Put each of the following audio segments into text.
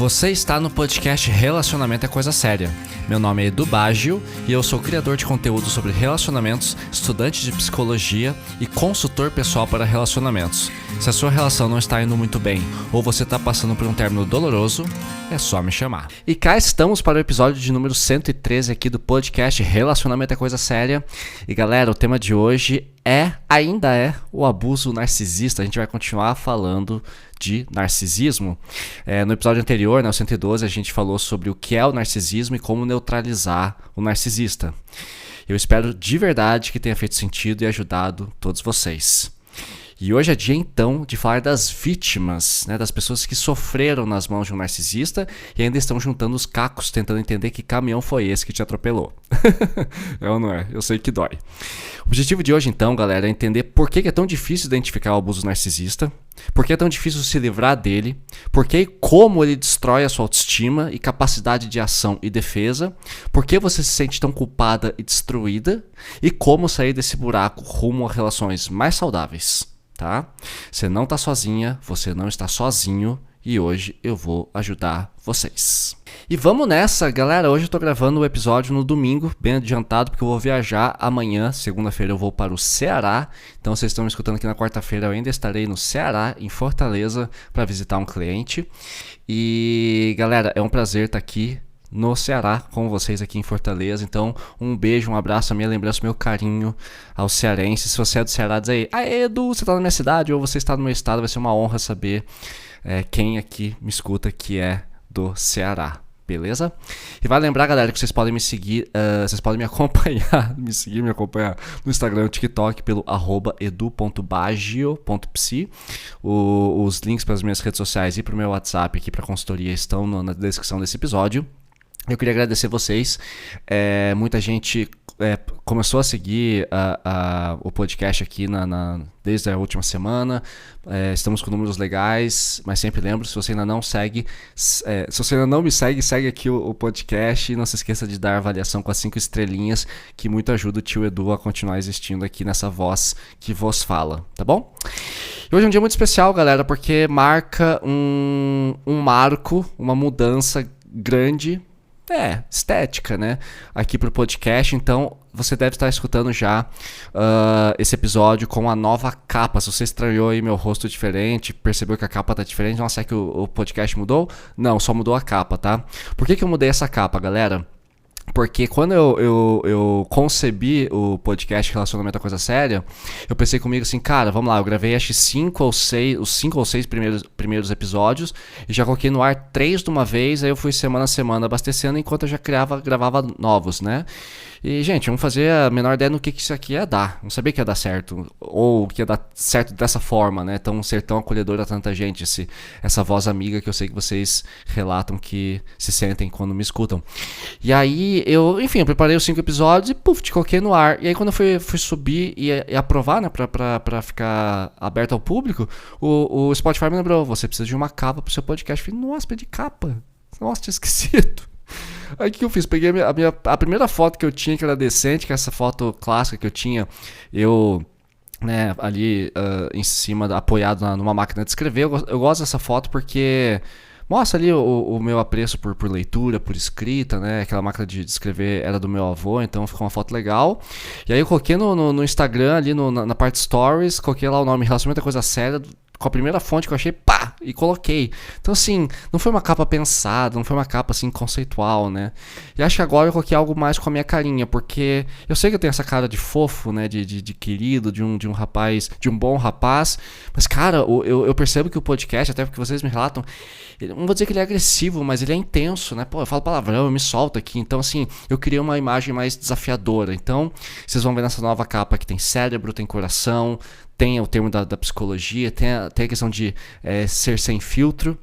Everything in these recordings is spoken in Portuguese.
Você está no podcast Relacionamento é Coisa Séria. Meu nome é Edu Baggio e eu sou criador de conteúdo sobre relacionamentos, estudante de psicologia e consultor pessoal para relacionamentos. Se a sua relação não está indo muito bem ou você está passando por um término doloroso, é só me chamar. E cá estamos para o episódio de número 113 aqui do podcast Relacionamento é Coisa Séria. E galera, o tema de hoje ainda é o abuso narcisista. A gente vai continuar falando de narcisismo. No episódio anterior, o 112, a gente falou sobre o que é o narcisismo e como neutralizar o narcisista. Eu espero de verdade que tenha feito sentido e ajudado todos vocês. E hoje é dia, então, de falar das vítimas, das pessoas que sofreram nas mãos de um narcisista e ainda estão juntando os cacos, tentando entender que caminhão foi esse que te atropelou. É ou não é? Eu sei que dói. O objetivo de hoje, então, galera, é entender por que é tão difícil identificar o abuso narcisista, por que é tão difícil se livrar dele, por que e como ele destrói a sua autoestima e capacidade de ação e defesa, por que você se sente tão culpada e destruída e como sair desse buraco rumo a relações mais saudáveis. Tá? Você não está sozinha, você não está sozinho e hoje eu vou ajudar vocês. E vamos nessa, galera. Hoje eu tô gravando o episódio no domingo, bem adiantado, porque eu vou viajar amanhã, segunda-feira eu vou para o Ceará. Então vocês estão me escutando aqui na quarta-feira, eu ainda estarei no Ceará, em Fortaleza, para visitar um cliente. E galera, é um prazer estar aqui no Ceará com vocês aqui em Fortaleza. Então um beijo, um abraço, a minha lembrança, o meu carinho aos cearenses. Se você é do Ceará, diz aí: Edu, você está na minha cidade ou você está no meu estado. Vai ser uma honra saber quem aqui me escuta que é do Ceará, beleza? E vai lembrar, galera, que vocês podem me seguir, vocês podem me acompanhar, me acompanhar no Instagram e no TikTok pelo @edu.baggio.psi. Os links para as minhas redes sociais e para o meu WhatsApp aqui para consultoria estão na descrição desse episódio. Eu queria agradecer vocês. Muita gente começou a seguir o podcast aqui desde a última semana. Estamos com números legais, mas sempre lembro, se você ainda não segue, se você ainda não me segue, segue aqui o podcast e não se esqueça de dar avaliação com as 5 estrelinhas, que muito ajuda o tio Edu a continuar existindo aqui nessa voz que vos fala, tá bom? E hoje é um dia muito especial, galera, porque marca um marco, uma mudança grande, estética, aqui pro podcast. Então você deve estar escutando já esse episódio com a nova capa. Se você estranhou aí meu rosto diferente, percebeu que a capa tá diferente, nossa, é que o podcast mudou? Não, só mudou a capa, tá? Por que eu mudei essa capa, galera? Porque quando eu concebi o podcast Relacionamento é Coisa Séria, eu pensei comigo assim, cara, vamos lá, eu gravei acho os 5 ou 6 primeiros episódios e já coloquei no ar 3 de uma vez, aí eu fui semana a semana abastecendo enquanto eu já gravava novos, E, gente, vamos fazer a menor ideia no que isso aqui ia dar. Não sabia que ia dar certo, ou que ia dar certo dessa forma, ser tão acolhedor a tanta gente, essa voz amiga que eu sei que vocês relatam que se sentem quando me escutam. E aí, eu preparei os 5 episódios e, te coloquei no ar. E aí, quando eu fui subir e aprovar, pra ficar aberto ao público, o Spotify me lembrou: você precisa de uma capa pro seu podcast. Eu falei: nossa, pedi capa. Nossa, tinha esquecido. Aí o que eu fiz? Peguei a primeira foto que eu tinha, que era decente, que é essa foto clássica que eu tinha, ali em cima, apoiado numa máquina de escrever. Eu gosto dessa foto porque mostra ali o meu apreço por leitura, por escrita, Aquela máquina de escrever era do meu avô, então ficou uma foto legal. E aí eu coloquei no Instagram, ali na parte Stories, coloquei lá o nome Relacionamento é Coisa Séria, com a primeira fonte que eu achei, e coloquei. Então, assim, não foi uma capa pensada, não foi uma capa, assim, conceitual, E acho que agora eu coloquei algo mais com a minha carinha, porque eu sei que eu tenho essa cara de fofo, de querido, de um rapaz, de um bom rapaz, mas, cara, eu percebo que o podcast, até porque vocês me relatam, não vou dizer que ele é agressivo, mas ele é intenso, eu falo palavrão, eu me solto aqui, então, assim, eu criei uma imagem mais desafiadora. Então, vocês vão ver nessa nova capa que tem cérebro, tem coração, tem o termo da psicologia, tem a questão de ser sem filtro.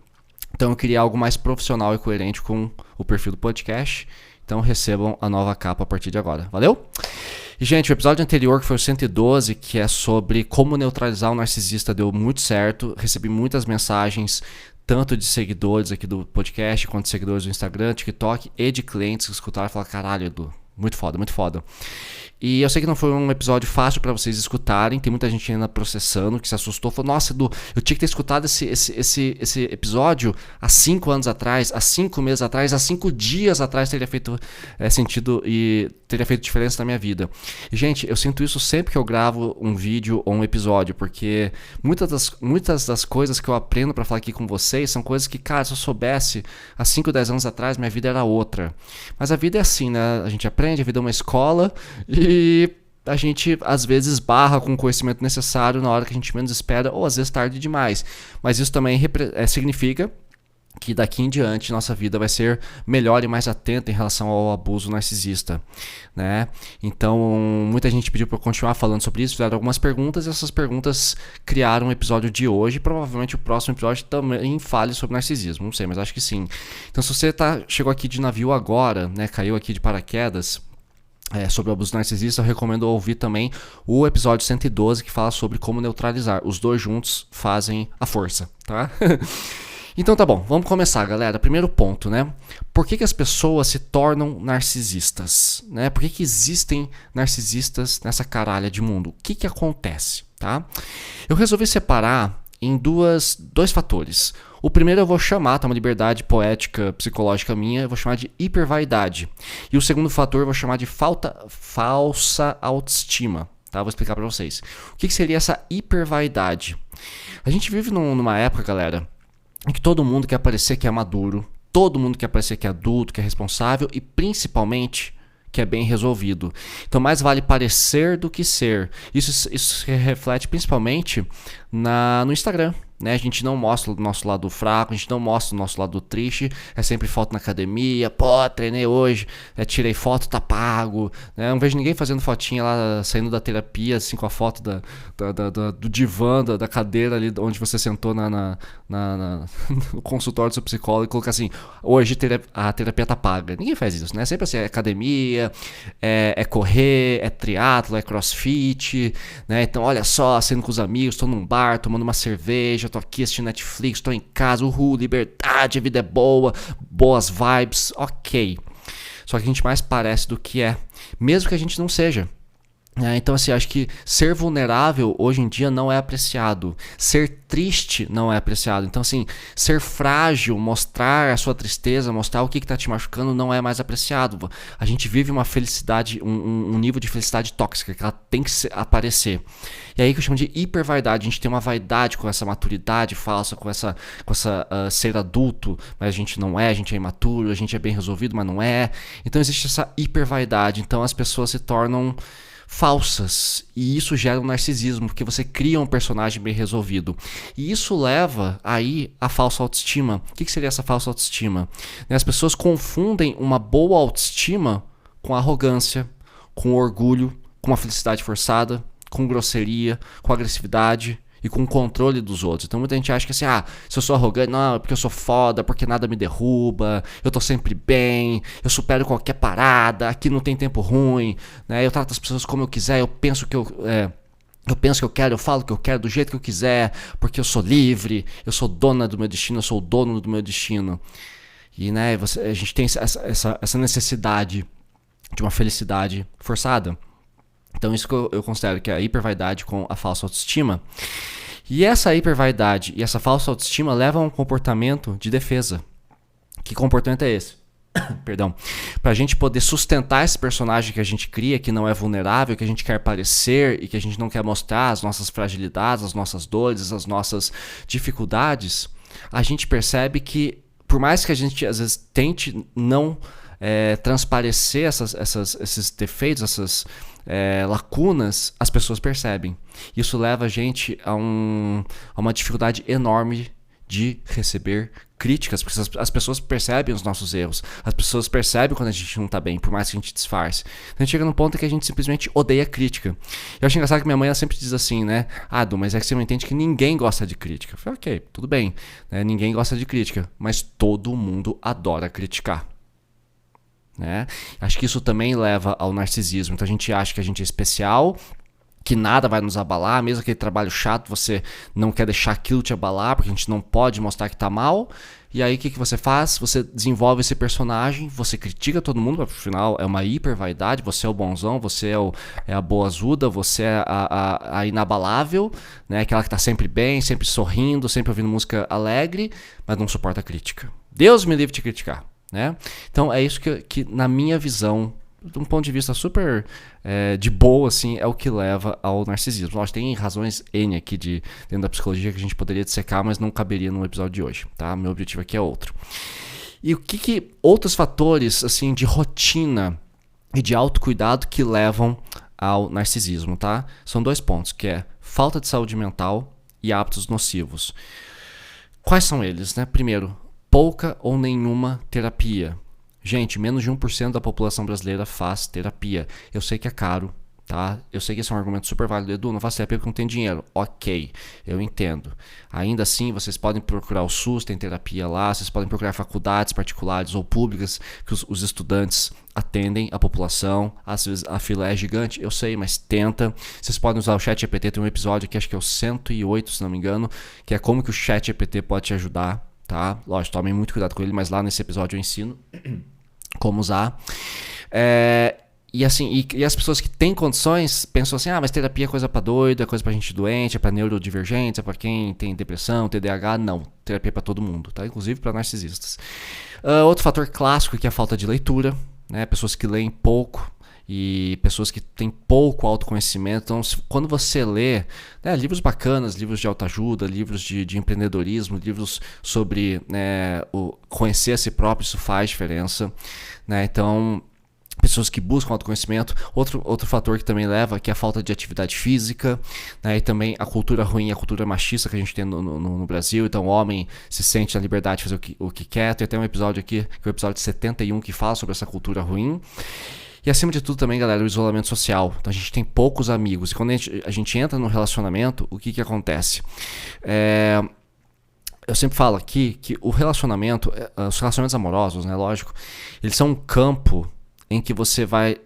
Então eu queria algo mais profissional e coerente com o perfil do podcast. Então recebam a nova capa a partir de agora. Valeu? E, gente, o episódio anterior, que foi o 112, que é sobre como neutralizar o narcisista, deu muito certo. Recebi muitas mensagens, tanto de seguidores aqui do podcast, quanto de seguidores do Instagram, TikTok e de clientes que escutaram e falaram: caralho, Edu, Muito foda, muito foda. E eu sei que não foi um episódio fácil pra vocês escutarem, tem muita gente ainda processando, que se assustou, falou, nossa, Edu, eu tinha que ter escutado esse episódio há 5 anos atrás, há 5 meses atrás, há 5 dias atrás teria feito sentido e teria feito diferença na minha vida. E, gente, eu sinto isso sempre que eu gravo um vídeo ou um episódio, porque muitas das coisas que eu aprendo pra falar aqui com vocês são coisas que, cara, se eu soubesse há 5, 10 anos atrás, minha vida era outra. Mas a vida é assim, né? A gente aprende, a vida é uma escola e a gente às vezes barra com o conhecimento necessário na hora que a gente menos espera ou às vezes tarde demais. Mas isso também significa que daqui em diante nossa vida vai ser melhor e mais atenta em relação ao abuso narcisista, né? Então, muita gente pediu para eu continuar falando sobre isso, fizeram algumas perguntas e essas perguntas criaram um episódio de hoje. Provavelmente o próximo episódio também fale sobre narcisismo, não sei, mas acho que sim. Então, se você chegou aqui de navio agora, né, caiu aqui de paraquedas, sobre o abuso narcisista, eu recomendo ouvir também o episódio 112 que fala sobre como neutralizar. Os dois juntos fazem a força, tá? Então tá bom, vamos começar, galera. Primeiro ponto, né? Por que as pessoas se tornam narcisistas? Né? Por que existem narcisistas nessa caralha de mundo? O que acontece, tá? Eu resolvi separar em dois fatores. O primeiro eu vou chamar, tá, uma liberdade poética, psicológica minha, eu vou chamar de hipervaidade. E o segundo fator eu vou chamar de falsa autoestima, tá? Vou explicar pra vocês. O que seria essa hipervaidade? A gente vive numa época, galera, em que todo mundo quer parecer que é maduro, todo mundo quer parecer que é adulto, que é responsável e principalmente que é bem resolvido. Então mais vale parecer do que ser. Isso se reflete principalmente no Instagram, né? A gente não mostra o nosso lado fraco, a gente não mostra o nosso lado triste, é sempre foto na academia, pô, treinei hoje, tirei foto, tá pago, né? Eu não vejo ninguém fazendo fotinha lá, saindo da terapia, assim, com a foto do divã, da cadeira ali onde você sentou no consultório do seu psicólogo e colocar assim, hoje a terapia tá paga. Ninguém faz isso, né? Sempre assim, é academia, é correr, é triatlo, é crossfit, né? Então olha só, saindo com os amigos, tô num bar, tomando uma cerveja, tô aqui assistindo Netflix, tô em casa, uhul, liberdade, a vida é boa, boas vibes, ok. Só que a gente mais parece do que é, mesmo que a gente não seja. Então assim, acho que ser vulnerável hoje em dia não é apreciado, ser triste não é apreciado. Então assim, ser frágil, mostrar a sua tristeza, mostrar o que está te machucando não é mais apreciado. A gente vive uma felicidade, um nível de felicidade tóxica que ela tem que aparecer. E aí que eu chamo de hipervaidade. A gente tem uma vaidade com essa maturidade falsa, com essa ser adulto, mas a gente não é, a gente é imaturo, a gente é bem resolvido, mas não é. Então existe essa hipervaidade. Então as pessoas se tornam falsas, e isso gera um narcisismo, porque você cria um personagem bem resolvido, e isso leva aí a falsa autoestima. O que seria essa falsa autoestima? As pessoas confundem uma boa autoestima com arrogância, com orgulho, com uma felicidade forçada, com grosseria, com agressividade e com o controle dos outros. Então muita gente acha que assim, se eu sou arrogante, não, é porque eu sou foda, porque nada me derruba, eu tô sempre bem, eu supero qualquer parada, aqui não tem tempo ruim, né? Eu trato as pessoas como eu quiser, eu penso que eu quero, eu falo o que eu quero, do jeito que eu quiser, porque eu sou livre, eu sou dona do meu destino, eu sou o dono do meu destino. E né, a gente tem essa necessidade de uma felicidade forçada. Então isso que eu considero que é a hipervaidade com a falsa autoestima. E essa hipervaidade e essa falsa autoestima levam a um comportamento de defesa. Que comportamento é esse? Perdão. Pra gente poder sustentar esse personagem que a gente cria, que não é vulnerável, que a gente quer parecer e que a gente não quer mostrar as nossas fragilidades, as nossas dores, as nossas dificuldades, a gente percebe que, por mais que a gente às vezes tente não transparecer esses defeitos, essas lacunas, as pessoas percebem. Isso leva a gente a uma dificuldade enorme de receber críticas, porque as pessoas percebem os nossos erros, as pessoas percebem quando a gente não tá bem, por mais que a gente disfarce. Então a gente chega num ponto que a gente simplesmente odeia crítica. Eu acho engraçado que minha mãe ela sempre diz assim, né? Du, mas é que você não entende que ninguém gosta de crítica. Eu falei, ok, tudo bem, né? Ninguém gosta de crítica, mas todo mundo adora criticar. Né? Acho que isso também leva ao narcisismo. Então a gente acha que a gente é especial, que nada vai nos abalar, mesmo aquele trabalho chato, você não quer deixar aquilo te abalar, porque a gente não pode mostrar que tá mal. E aí o que você faz? Você desenvolve esse personagem, você critica todo mundo, afinal é uma hiper vaidade, você é o bonzão, você é a boazuda, você é a inabalável, né? Aquela que tá sempre bem, sempre sorrindo, sempre ouvindo música alegre, mas não suporta a crítica. Deus me livre de criticar, né? Então é isso que na minha visão, de um ponto de vista super de boa, assim, é o que leva ao narcisismo. Lógico, tem razões N aqui dentro da psicologia que a gente poderia dissecar, mas não caberia no episódio de hoje, tá? Meu objetivo aqui é outro. E o que outros fatores, assim, de rotina e de autocuidado que levam ao narcisismo, tá? São 2 pontos, que é falta de saúde mental e hábitos nocivos. Quais são eles, né? Primeiro, pouca ou nenhuma terapia. Gente, menos de 1% da população brasileira faz terapia. Eu sei que é caro, tá? Eu sei que esse é um argumento super válido. Edu, não faço terapia porque não tem dinheiro. Ok, eu entendo. Ainda assim, vocês podem procurar o SUS, tem terapia lá. Vocês podem procurar faculdades particulares ou públicas que os estudantes atendem a população. Às vezes a fila é gigante, eu sei, mas tenta. Vocês podem usar o ChatGPT, tem um episódio que acho que é o 108, se não me engano, que é como que o ChatGPT pode te ajudar, tá? Lógico, tomem muito cuidado com ele, mas lá nesse episódio eu ensino como usar. E assim, e as pessoas que têm condições pensam assim, mas terapia é coisa pra doido, é coisa pra gente doente, é pra neurodivergente, é pra quem tem depressão, TDAH. Não, terapia é pra todo mundo, tá? Inclusive pra narcisistas. Outro fator clássico que é a falta de leitura, né? Pessoas que leem pouco e pessoas que têm pouco autoconhecimento. Então, quando você lê, né, livros bacanas, livros de autoajuda, livros de empreendedorismo, livros sobre conhecer a si próprio, isso faz diferença, né? Então, pessoas que buscam autoconhecimento. Outro fator que também leva, que é a falta de atividade física, né? E também a cultura ruim, a cultura machista que a gente tem no Brasil. Então o homem se sente na liberdade de fazer o que quer. Tem até um episódio aqui, que é o episódio 71, que fala sobre essa cultura ruim. E acima de tudo também, galera, o isolamento social. Então a gente tem poucos amigos. E quando a gente entra no relacionamento, o que acontece? Eu sempre falo aqui que o relacionamento, os relacionamentos amorosos, né, lógico, eles são um campo em que você vai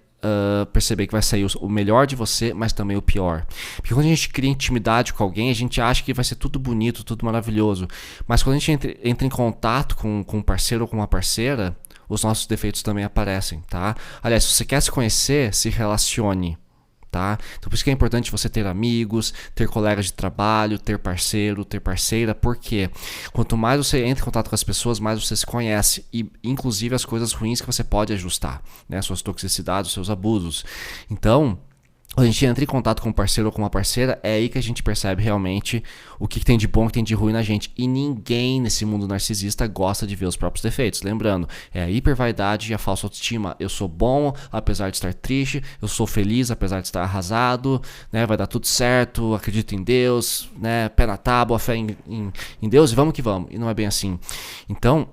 perceber que vai sair o melhor de você, mas também o pior. Porque quando a gente cria intimidade com alguém, a gente acha que vai ser tudo bonito, tudo maravilhoso. Mas quando a gente entra em contato com um parceiro ou com uma parceira, os nossos defeitos também aparecem, tá? Aliás, se você quer se conhecer, se relacione. Tá? Então por isso que é importante você ter amigos, ter colegas de trabalho, ter parceiro, ter parceira, porque quanto mais você entra em contato com as pessoas, mais você se conhece, e inclusive as coisas ruins que você pode ajustar, né? Suas toxicidades, seus abusos. Então, quando a gente entra em contato com um parceiro ou com uma parceira, é aí que a gente percebe realmente o que tem de bom e o que tem de ruim na gente. E ninguém nesse mundo narcisista gosta de ver os próprios defeitos. Lembrando, é a hipervaidade e a falsa autoestima. Eu sou bom, apesar de estar triste. Eu sou feliz, apesar de estar arrasado. Né? Vai dar tudo certo, acredito em Deus. Né? Pé na tábua, fé em Deus e vamos que vamos. E não é bem assim. Então...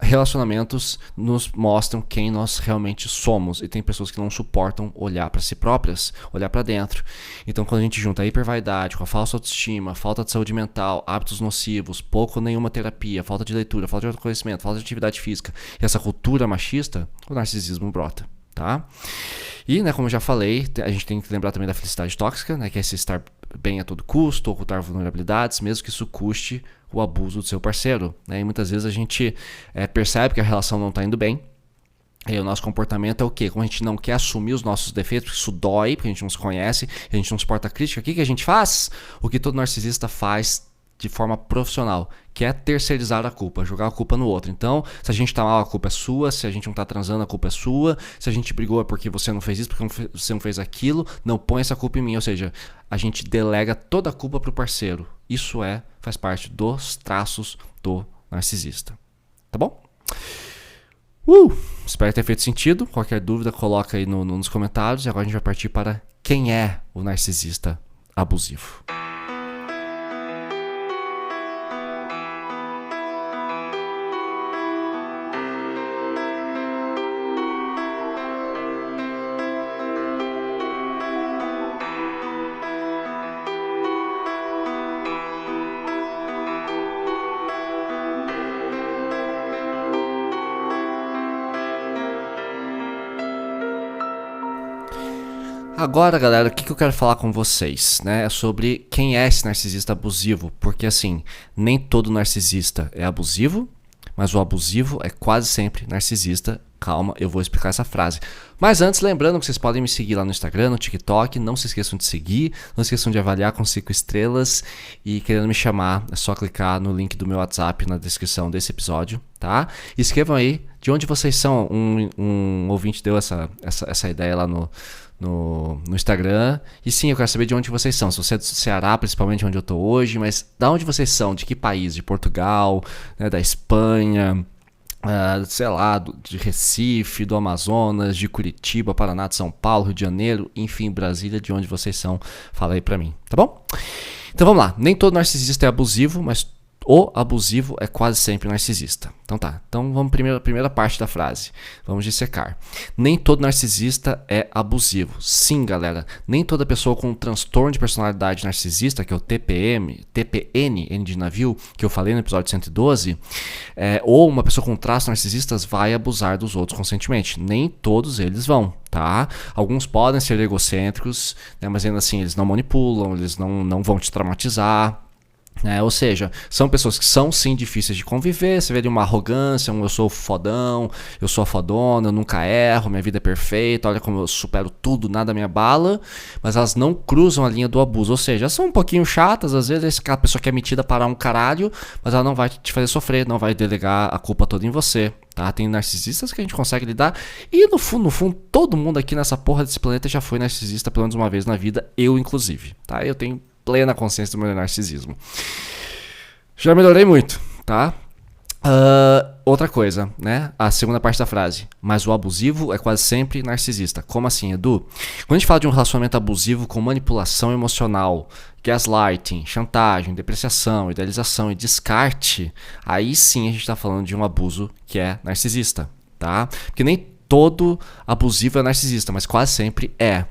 relacionamentos nos mostram quem nós realmente somos, e tem pessoas que não suportam olhar para si próprias, olhar para dentro. Então quando a gente junta a hipervaidade com a falsa autoestima, falta de saúde mental, hábitos nocivos, pouco ou nenhuma terapia, falta de leitura, falta de autoconhecimento, falta de atividade física e essa cultura machista, o narcisismo brota, tá? E, né, como eu já falei, a gente tem que lembrar também da felicidade tóxica, né, que é esse estar bem a todo custo, ocultar vulnerabilidades, mesmo que isso custe o abuso do seu parceiro, né? E muitas vezes a gente percebe que a relação não está indo bem. E o nosso comportamento é o quê? Como a gente não quer assumir os nossos defeitos, porque isso dói, porque a gente não se conhece, a gente não suporta a crítica, o que a gente faz? O que todo narcisista faz de forma profissional, que é terceirizar a culpa, jogar a culpa no outro. Então, se a gente tá mal, a culpa é sua. Se a gente não tá transando, a culpa é sua. Se a gente brigou é porque você não fez isso, porque você não fez aquilo. Não põe essa culpa em mim. Ou seja, a gente delega toda a culpa pro parceiro. Isso faz parte dos traços do narcisista. Tá bom? Espero ter feito sentido. Qualquer dúvida, coloca aí nos comentários. E agora a gente vai partir para quem é o narcisista abusivo. Agora, galera, o que eu quero falar com vocês, né? É sobre quem é esse narcisista abusivo. Porque, assim, nem todo narcisista é abusivo, mas o abusivo é quase sempre narcisista. Calma, eu vou explicar essa frase. Mas antes, lembrando que vocês podem me seguir lá no Instagram, no TikTok. Não se esqueçam de seguir, não se esqueçam de avaliar com 5 estrelas. E querendo me chamar, é só clicar no link do meu WhatsApp na descrição desse episódio, tá? E escrevam aí de onde vocês são. Um ouvinte deu essa ideia lá no Instagram. E sim, eu quero saber de onde vocês são. Se você é do Ceará, principalmente onde eu tô hoje, mas da onde vocês são? De que país? De Portugal, né, da Espanha, sei lá, de Recife, do Amazonas, de Curitiba, Paraná, de São Paulo, Rio de Janeiro, enfim, Brasília, de onde vocês são, fala aí pra mim, tá bom? Então vamos lá, nem todo narcisista é abusivo, mas o abusivo é quase sempre narcisista. Então tá, então vamos primeira parte da frase, vamos dissecar. Nem todo narcisista é abusivo. Sim, galera, nem toda pessoa com um transtorno de personalidade narcisista, que é o TPN, N de navio, que eu falei no episódio 112, ou uma pessoa com traços narcisistas vai abusar dos outros conscientemente. Nem todos eles vão, tá? Alguns podem ser egocêntricos, né, mas ainda assim eles não manipulam, eles não vão te traumatizar. Ou seja, são pessoas que são sim difíceis de conviver. Você vê ali uma arrogância, eu sou fodão, eu sou a fodona, eu nunca erro, minha vida é perfeita, olha como eu supero tudo, nada me abala. Mas elas não cruzam a linha do abuso, ou seja, elas são um pouquinho chatas, às vezes aquela pessoa que é metida para um caralho, mas ela não vai te fazer sofrer, não vai delegar a culpa toda em você, tá? Tem narcisistas que a gente consegue lidar, e no fundo, todo mundo aqui nessa porra desse planeta já foi narcisista pelo menos uma vez na vida, eu inclusive, tá? Eu tenho plena consciência do meu narcisismo. Já melhorei muito, tá? Outra coisa, né? A segunda parte da frase. Mas o abusivo é quase sempre narcisista. Como assim, Edu? Quando a gente fala de um relacionamento abusivo com manipulação emocional, gaslighting, chantagem, depreciação, idealização e descarte, aí sim a gente tá falando de um abuso que é narcisista, tá? Porque nem todo abusivo é narcisista, mas quase sempre é.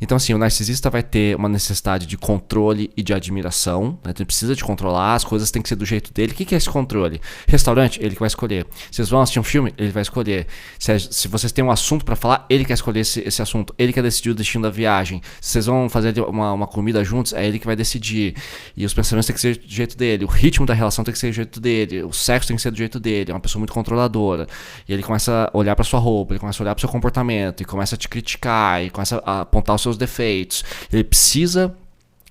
Então assim, o narcisista vai ter uma necessidade de controle e de admiração, né? Ele precisa de controlar, as coisas têm que ser do jeito dele. O que é esse controle? Restaurante, ele que vai escolher. Vocês vão assistir um filme, ele vai escolher. Se vocês têm um assunto para falar, ele quer escolher esse assunto. Ele quer decidir o destino da viagem. Se vocês vão fazer uma comida juntos, é ele que vai decidir. E os pensamentos têm que ser do jeito dele. O ritmo da relação tem que ser do jeito dele. O sexo tem que ser do jeito dele. É uma pessoa muito controladora. E ele começa a olhar para sua roupa, ele começa a olhar para seu comportamento, e começa a te criticar, e começa a apontar os seus defeitos. Ele precisa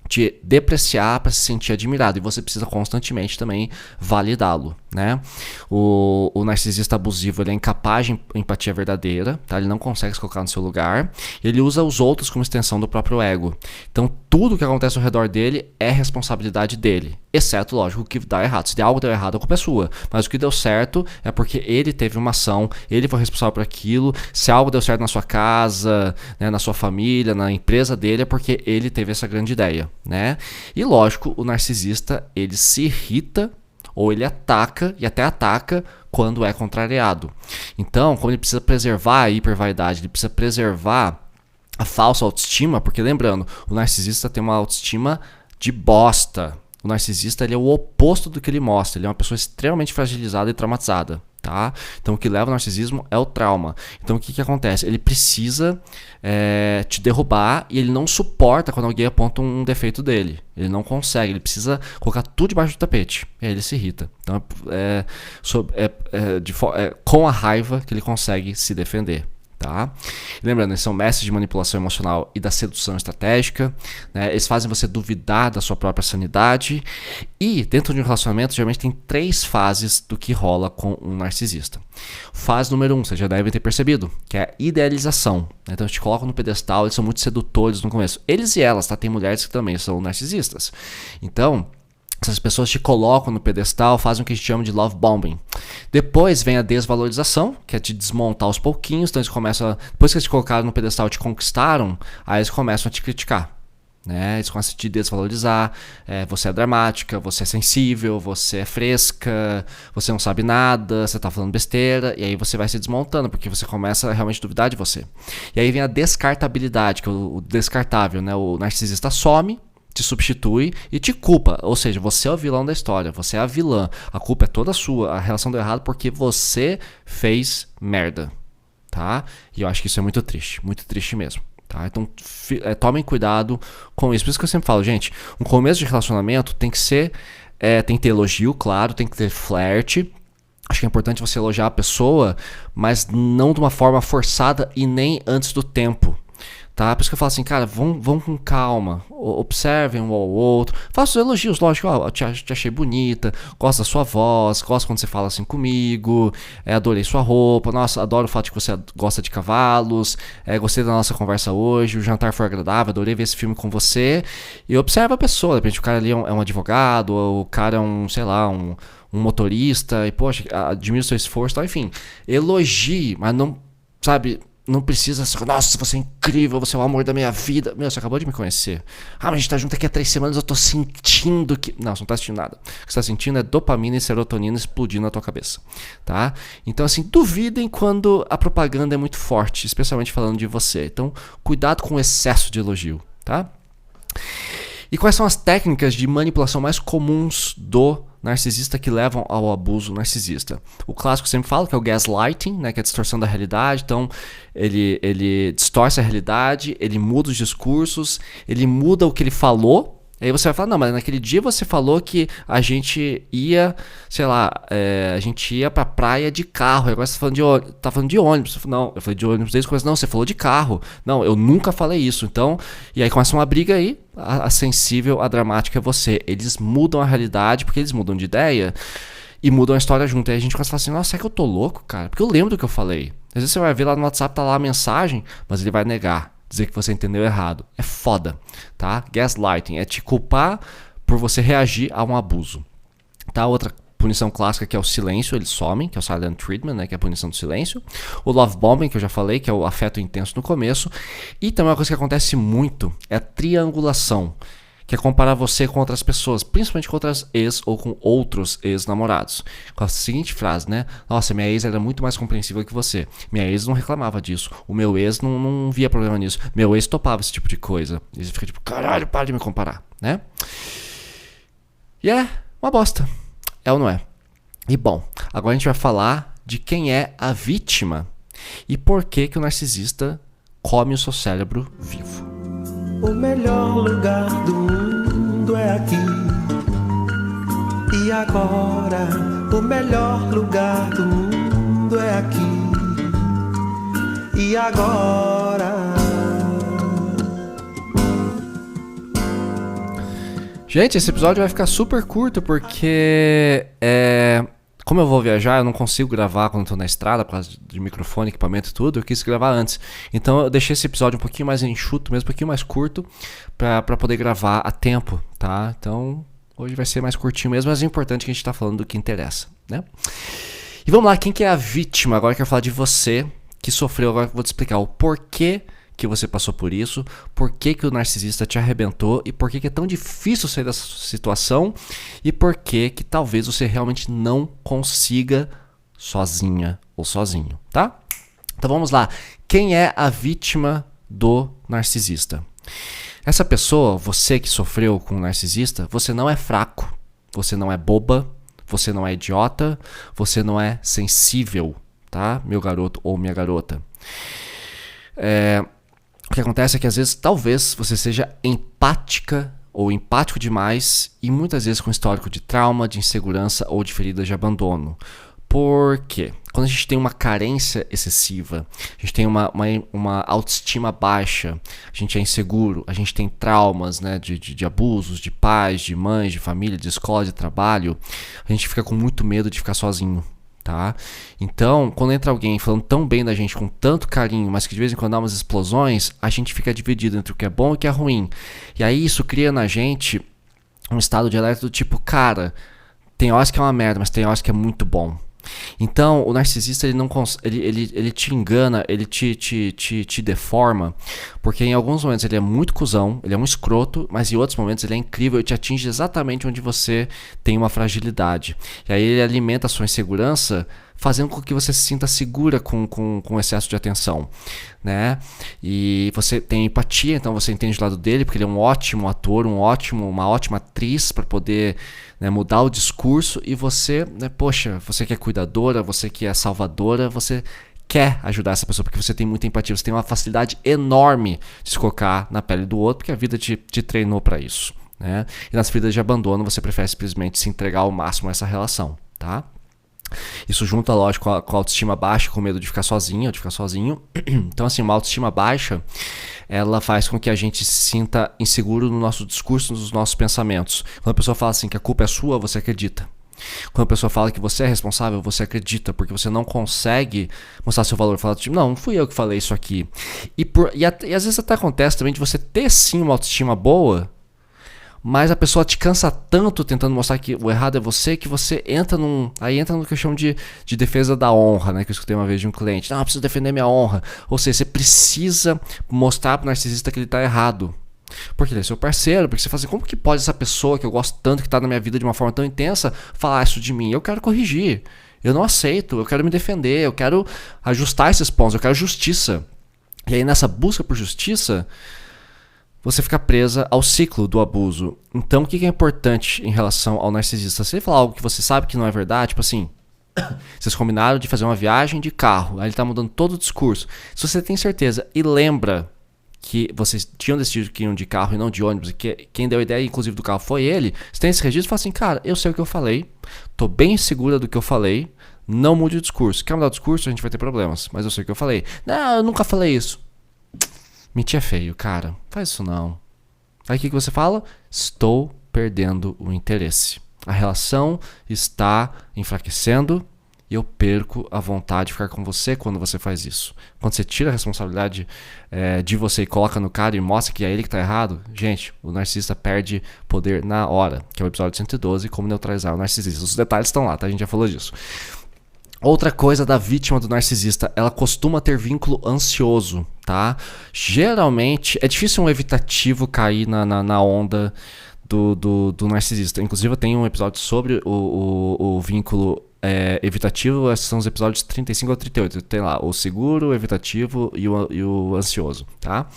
te depreciar para se sentir admirado, e você precisa constantemente também validá-lo, né? O narcisista abusivo, ele é incapaz de empatia verdadeira, tá? Ele não consegue se colocar no seu lugar, ele usa os outros como extensão do próprio ego. Então tudo que acontece ao redor dele é responsabilidade dele, exceto, lógico, o que dá errado. Se algo deu errado, a culpa é sua, mas o que deu certo é porque ele teve uma ação, ele foi responsável por aquilo. Se algo deu certo na sua casa, né, na sua família, na empresa dele, é porque ele teve essa grande ideia, né? E lógico, o narcisista, ele se irrita ou ele ataca, e até ataca quando é contrariado. Então, como ele precisa preservar a hipervaidade, ele precisa preservar a falsa autoestima, porque lembrando, o narcisista tem uma autoestima de bosta. O narcisista, ele é o oposto do que ele mostra, ele é uma pessoa extremamente fragilizada e traumatizada, tá? Então o que leva ao narcisismo é o trauma. Então o que acontece? Ele precisa te derrubar, e ele não suporta quando alguém aponta um defeito dele. Ele não consegue, ele precisa colocar tudo debaixo do tapete, e aí ele se irrita. Então com a raiva que ele consegue se defender. Tá? Lembrando, eles são mestres de manipulação emocional e da sedução estratégica, né? Eles fazem você duvidar da sua própria sanidade, e dentro de um relacionamento geralmente tem 3 fases do que rola com um narcisista. Fase número 1, vocês já devem ter percebido, que é a idealização, né? Então eles te colocam no pedestal, eles são muito sedutores no começo, eles e elas, tá? Tem mulheres que também são narcisistas. Então essas pessoas te colocam no pedestal, fazem o que a gente chama de love bombing. Depois vem a desvalorização, que é te desmontar aos pouquinhos. Então eles começam depois que eles te colocaram no pedestal e te conquistaram, aí eles começam a te criticar, né? Eles começam a te desvalorizar. Você é dramática, você é sensível, você é fresca, você não sabe nada, você tá falando besteira. E aí você vai se desmontando, porque você começa a realmente duvidar de você. E aí vem a descartabilidade, que é o descartável, né? O narcisista some, te substitui e te culpa, ou seja, você é o vilão da história, você é a vilã, a culpa é toda sua, a relação deu errado porque você fez merda, tá? E eu acho que isso é muito triste mesmo, Tá? Então tomem cuidado com isso. Por isso que eu sempre falo, gente, um começo de relacionamento tem que ser, tem que ter elogio, claro, tem que ter flerte. Acho que é importante você elogiar a pessoa, mas não de uma forma forçada e nem antes do tempo. Tá? Por isso que eu falo assim, cara, vão com calma, observem um ao outro, faça os elogios, lógico, te achei bonita, gosto da sua voz, gosto quando você fala assim comigo, adorei sua roupa, nossa, adoro o fato de que você gosta de cavalos, gostei da nossa conversa hoje, o jantar foi agradável, adorei ver esse filme com você, e observa a pessoa, de repente o cara ali é um advogado, ou o cara é um, sei lá, um motorista, e poxa, admiro o seu esforço, tal, enfim, elogie, mas não, sabe, não precisa ser, nossa, você é incrível, você é o amor da minha vida. Meu, você acabou de me conhecer. Mas a gente tá junto aqui há 3 semanas, eu tô sentindo que... Não, você não tá sentindo nada. O que você tá sentindo é dopamina e serotonina explodindo na tua cabeça, tá? Então, assim, duvidem quando a propaganda é muito forte, especialmente falando de você. Então, cuidado com o excesso de elogio, tá? E quais são as técnicas de manipulação mais comuns do narcisista que levam ao abuso narcisista? O clássico sempre fala que é o gaslighting, né, que é a distorção da realidade. Então ele distorce a realidade, ele muda os discursos, ele muda o que ele falou. Aí você vai falar, não, mas naquele dia você falou que a gente ia, sei lá, a gente ia pra praia de carro. Agora você tá falando de ônibus. Não, eu falei de ônibus desde o começo. Não, você falou de carro. Não, eu nunca falei isso. Então, e aí começa uma briga aí. A sensível, a dramática é você. Eles mudam a realidade porque eles mudam de ideia e mudam a história junto. Aí a gente começa a falar assim, nossa, será que eu tô louco, cara? Porque eu lembro do que eu falei. Às vezes você vai ver lá no WhatsApp, tá lá a mensagem, mas ele vai negar. Dizer que você entendeu errado. É foda, tá? Gaslighting é te culpar por você reagir a um abuso. Tá? Outra punição clássica que é o silêncio, eles somem, que é o silent treatment, né? Que é a punição do silêncio. O love bombing, que eu já falei, que é o afeto intenso no começo. E também uma coisa que acontece muito é a triangulação, que é comparar você com outras pessoas, principalmente com outras ex ou com outros ex-namorados. Com a seguinte frase, né? Nossa, minha ex era muito mais compreensível que você. Minha ex não reclamava disso. O meu ex não via problema nisso. Meu ex topava esse tipo de coisa. E você fica tipo, caralho, para de me comparar, né? E é uma bosta. É ou não é? E bom, agora a gente vai falar de quem é a vítima e por que o narcisista come o seu cérebro vivo. O melhor lugar do mundo é aqui. E agora, o melhor lugar do mundo é aqui. E agora. Gente, esse episódio vai ficar super curto porque como eu vou viajar, eu não consigo gravar quando estou na estrada por causa de microfone, equipamento e tudo. Eu quis gravar antes. Então eu deixei esse episódio um pouquinho mais enxuto, mesmo um pouquinho mais curto, para poder gravar a tempo, tá? Então hoje vai ser mais curtinho mesmo, mas é importante que a gente tá falando do que interessa, né? E vamos lá, quem que é a vítima? Agora eu quero falar de você que sofreu. Agora eu vou te explicar o porquê que você passou por isso, por que o narcisista te arrebentou e por que é tão difícil sair dessa situação e por que talvez você realmente não consiga sozinha ou sozinho, tá? Então vamos lá. Quem é a vítima do narcisista? Essa pessoa, você que sofreu com um narcisista, você não é fraco, você não é boba, você não é idiota, você não é sensível, tá? Meu garoto ou minha garota. O que acontece é que às vezes, talvez, você seja empática ou empático demais e muitas vezes com histórico de trauma, de insegurança ou de feridas de abandono. Por quê? Quando a gente tem uma carência excessiva, a gente tem uma autoestima baixa, a gente é inseguro, a gente tem traumas, né, de abusos, de pais, de mães, de família, de escola, de trabalho, a gente fica com muito medo de ficar sozinho. Tá? Então, quando entra alguém falando tão bem da gente com tanto carinho, mas que de vez em quando dá umas explosões, a gente fica dividido entre o que é bom e o que é ruim. E aí isso cria na gente um estado de alerta do tipo, cara, tem horas que é uma merda, mas tem horas que é muito bom. Então, o narcisista ele te engana, ele te deforma, porque em alguns momentos ele é muito cuzão, ele é um escroto, mas em outros momentos ele é incrível e te atinge exatamente onde você tem uma fragilidade. E aí ele alimenta a sua insegurança, fazendo com que você se sinta segura com excesso de atenção, né? E você tem empatia, então você entende o lado dele, porque ele é um ótimo ator, uma ótima atriz para poder, né, mudar o discurso. E você, né, poxa, você que é cuidadora, você que é salvadora, você quer ajudar essa pessoa, porque você tem muita empatia, você tem uma facilidade enorme de se colocar na pele do outro, porque a vida te treinou para isso, né? E nas feridas de abandono você prefere simplesmente se entregar ao máximo a essa relação, tá? Isso junta, lógico, com a autoestima baixa, com medo de ficar sozinho. Então, assim, uma autoestima baixa, ela faz com que a gente se sinta inseguro no nosso discurso, nos nossos pensamentos. Quando a pessoa fala assim que a culpa é sua, você acredita. Quando a pessoa fala que você é responsável, você acredita, porque você não consegue mostrar seu valor. Fala tipo, não fui eu que falei isso aqui. E às vezes até acontece também de você ter sim uma autoestima boa, mas a pessoa te cansa tanto tentando mostrar que o errado é você, que você entra no que eu chamo de defesa da honra, né? Que eu escutei uma vez de um cliente. Não, eu preciso defender minha honra. Ou seja, você precisa mostrar pro narcisista que ele tá errado. Porque ele é seu parceiro, porque você fala assim, como que pode essa pessoa que eu gosto tanto, que tá na minha vida de uma forma tão intensa, falar isso de mim? Eu quero corrigir. Eu não aceito, eu quero me defender, eu quero ajustar esses pontos, eu quero justiça. E aí nessa busca por justiça, você fica presa ao ciclo do abuso. Então, o que é importante em relação ao narcisista? Se ele falar algo que você sabe que não é verdade, tipo assim, vocês combinaram de fazer uma viagem de carro, aí ele tá mudando todo o discurso. Se você tem certeza e lembra que vocês tinham decidido que iam de carro e não de ônibus, e que quem deu a ideia, inclusive, do carro foi ele, você tem esse registro e fala assim, cara, eu sei o que eu falei, tô bem segura do que eu falei, não mude o discurso. Quer mudar o discurso, a gente vai ter problemas, mas eu sei o que eu falei. Não, eu nunca falei isso. Mentir é feio, cara. Faz isso não. Aí o que você fala? Estou perdendo o interesse. A relação está enfraquecendo e eu perco a vontade de ficar com você quando você faz isso. Quando você tira a responsabilidade de você e coloca no cara e mostra que é ele que está errado, gente, o narcisista perde poder na hora, que é o episódio 112, como neutralizar o narcisista. Os detalhes estão lá, tá? A gente já falou disso. Outra coisa da vítima do narcisista, ela costuma ter vínculo ansioso, tá? Geralmente, é difícil um evitativo cair na onda do narcisista. Inclusive, eu tenho um episódio sobre o vínculo evitativo, esses são os episódios 35 ou 38. Tem lá o seguro, o evitativo e o ansioso, tá?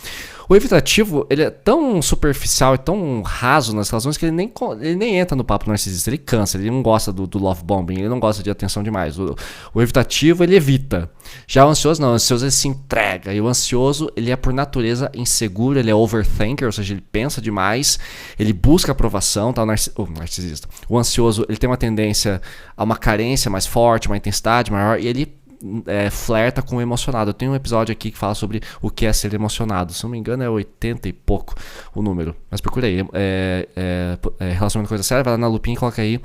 O evitativo, ele é tão superficial e tão raso nas relações que ele nem entra no papo narcisista, ele cansa, ele não gosta do love bombing, ele não gosta de atenção demais. O evitativo, ele evita. Já o ansioso não, o ansioso ele se entrega, e o ansioso, ele é por natureza inseguro, ele é overthinker, ou seja, ele pensa demais, ele busca aprovação, tá? O narcisista. O ansioso, ele tem uma tendência a uma carência mais forte, uma intensidade maior, e ele flerta com o emocionado. Eu tenho um episódio aqui que fala sobre o que é ser emocionado. Se não me engano é 80 e pouco o número. Mas procura aí. Relacionamento com coisa séria, vai lá na lupinha e coloca aí.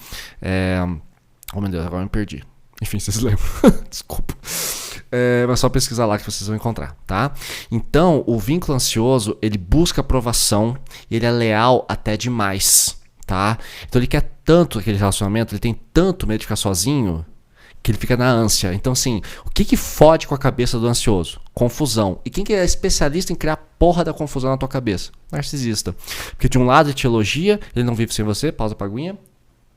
Oh meu Deus, agora eu me perdi. Enfim, vocês lembram. Desculpa. Mas só pesquisar lá que vocês vão encontrar, tá? Então, o vínculo ansioso, ele busca aprovação e ele é leal até demais, tá? Então ele quer tanto aquele relacionamento, ele tem tanto medo de ficar sozinho, que ele fica na ânsia. Então, assim, o que fode com a cabeça do ansioso? Confusão. E quem que é especialista em criar porra da confusão na tua cabeça? Narcisista. Porque de um lado ele te elogia, ele não vive sem você, pausa pra aguinha.